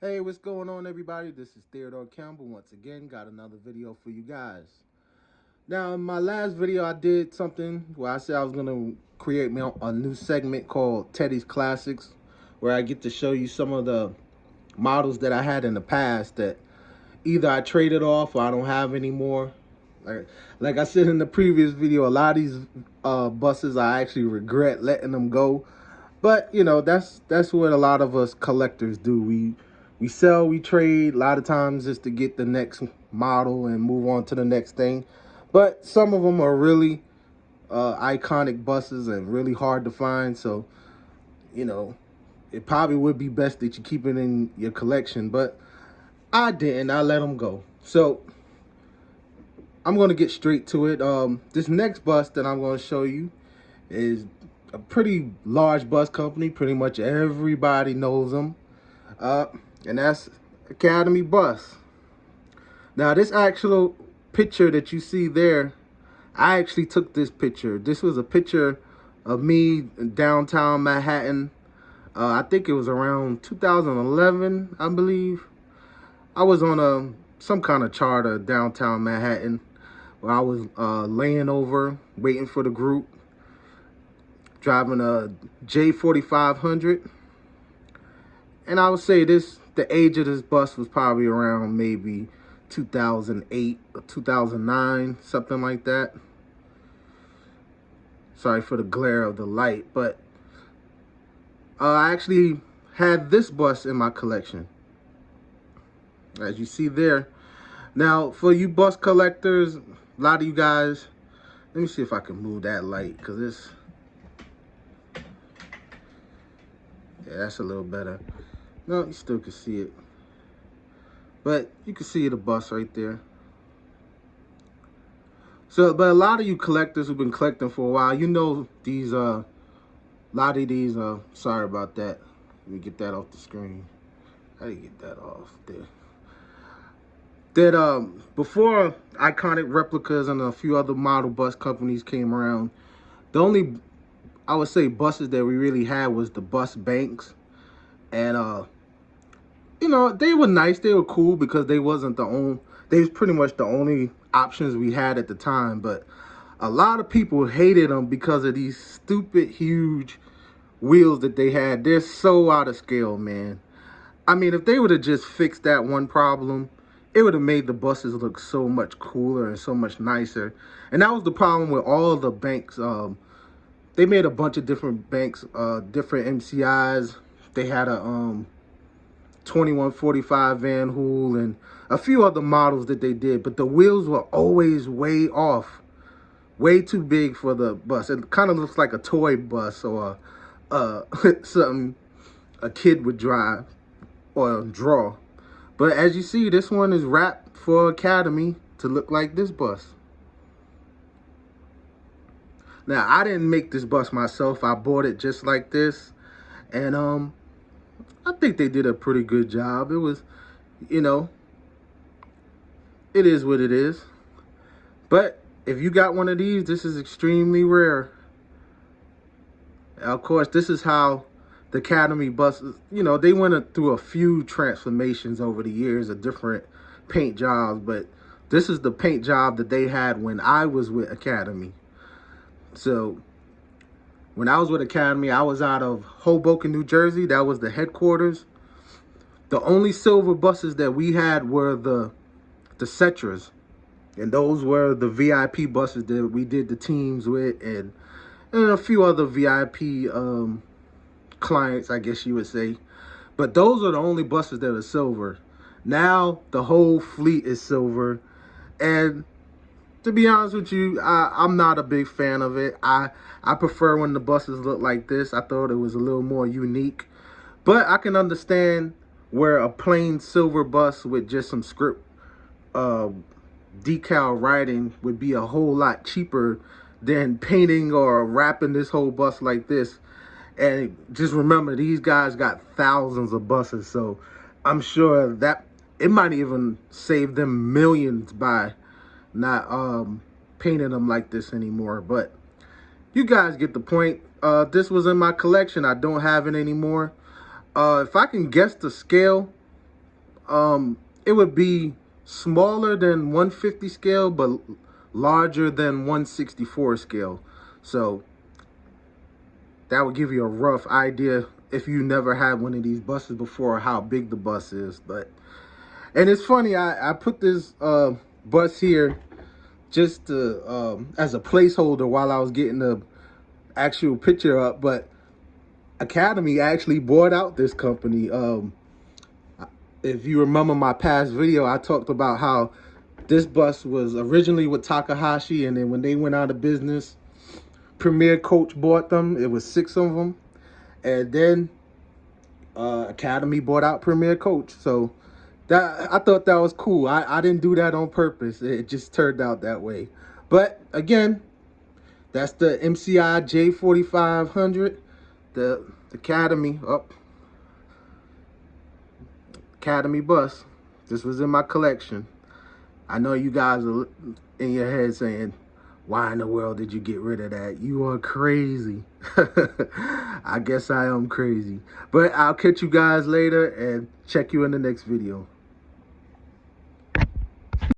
Hey, what's going on, everybody? This is Theodore Campbell once again. Got another video for you guys. Now, in my last video, I did something where I said I was going to create a new segment called Teddy's Classics, where I get to show you some of the models that I had in the past that either I traded off or I don't have anymore. Like I said in the previous video, a lot of these buses I actually regret letting them go. But you know, that's what a lot of us collectors do. We sell, we trade. A lot of times just to get the next model and move on to the next thing. But some of them are really iconic buses and really hard to find. So you know, it probably would be best that you keep it in your collection. But I didn't. I let them go. So I'm going to get straight to it. This next bus that I'm going to show you is a pretty large bus company. Pretty much everybody knows them. And that's Academy Bus. Now, this actual picture that you see there, I actually took this picture. This was a picture of me in downtown Manhattan. I think it was around 2011, I believe. I was on some kind of charter downtown Manhattan where I was laying over, waiting for the group, driving a J4500. And I would say the age of this bus was probably around maybe 2008 or 2009, something like that. Sorry for the glare of the light, but I actually had this bus in my collection, as you see there. Now, for you bus collectors, a lot of you guys, let me see if I can move that light, because it's, yeah, that's a little better. No, you still can see it. But you can see the bus right there. So, but a lot of you collectors who've been collecting for a while, you know these, a lot of these, sorry about that. Let me get that off the screen. How do you get that off there? That, before iconic replicas and a few other model bus companies came around, the only, I would say, buses that we really had was the bus banks. And, you know, they were nice, they were cool because they wasn't the only, they was pretty much the only options we had at the time. But a lot of people hated them because of these stupid huge wheels that they had. They're so out of scale, man. I mean, if they would have just fixed that one problem, it would have made the buses look so much cooler and so much nicer. And that was the problem with all the banks. They made a bunch of different banks, different MCIs. They had a 2145 Van Hool and a few other models that they did, but the wheels were always way off, way too big for the bus. It kind of looks like a toy bus or something a kid would drive or draw. But as you see, this one is wrapped for Academy to look like this bus. Now, I didn't make this bus myself. I bought it just like this, and I think they did a pretty good job. It was, you know, it is what it is. But if you got one of these, this is extremely rare. Of course, this is how the Academy buses, you know, they went through a few transformations over the years of different paint jobs, but this is the paint job that they had when I was with Academy. So when I was with Academy, I was out of Hoboken, New Jersey. That was the headquarters. The only silver buses that we had were the Cetras. And those were the VIP buses that we did the teams with, and a few other VIP clients, I guess you would say. But those are the only buses that are silver. Now the whole fleet is silver. And to be honest with you, I'm not a big fan of it. I prefer when the buses look like this. I thought it was a little more unique. But I can understand where a plain silver bus with just some script decal writing would be a whole lot cheaper than painting or wrapping this whole bus like this. And just remember, these guys got thousands of buses, so I'm sure that it might even save them millions by not painting them like this anymore. But you guys get the point. This was in my collection. I don't have it anymore. If I can guess the scale, It would be smaller than 150 scale, but larger than 164 scale. So that would give you a rough idea if you never had one of these buses before, how big the bus is. And it's funny, I put this bus here just to, as a placeholder while I was getting the actual picture up, but Academy actually bought out this company. If you remember my past video, I talked about how this bus was originally with Takahashi, and then when they went out of business, Premier Coach bought them. It was 6 of them, and then Academy bought out Premier Coach. So that, I thought that was cool. I didn't do that on purpose. It just turned out that way. But again, that's the MCI J4500, the Academy Academy bus. This was in my collection. I know you guys are in your head saying, why in the world did you get rid of that? You are crazy. I guess I am crazy. But I'll catch you guys later and check you in the next video.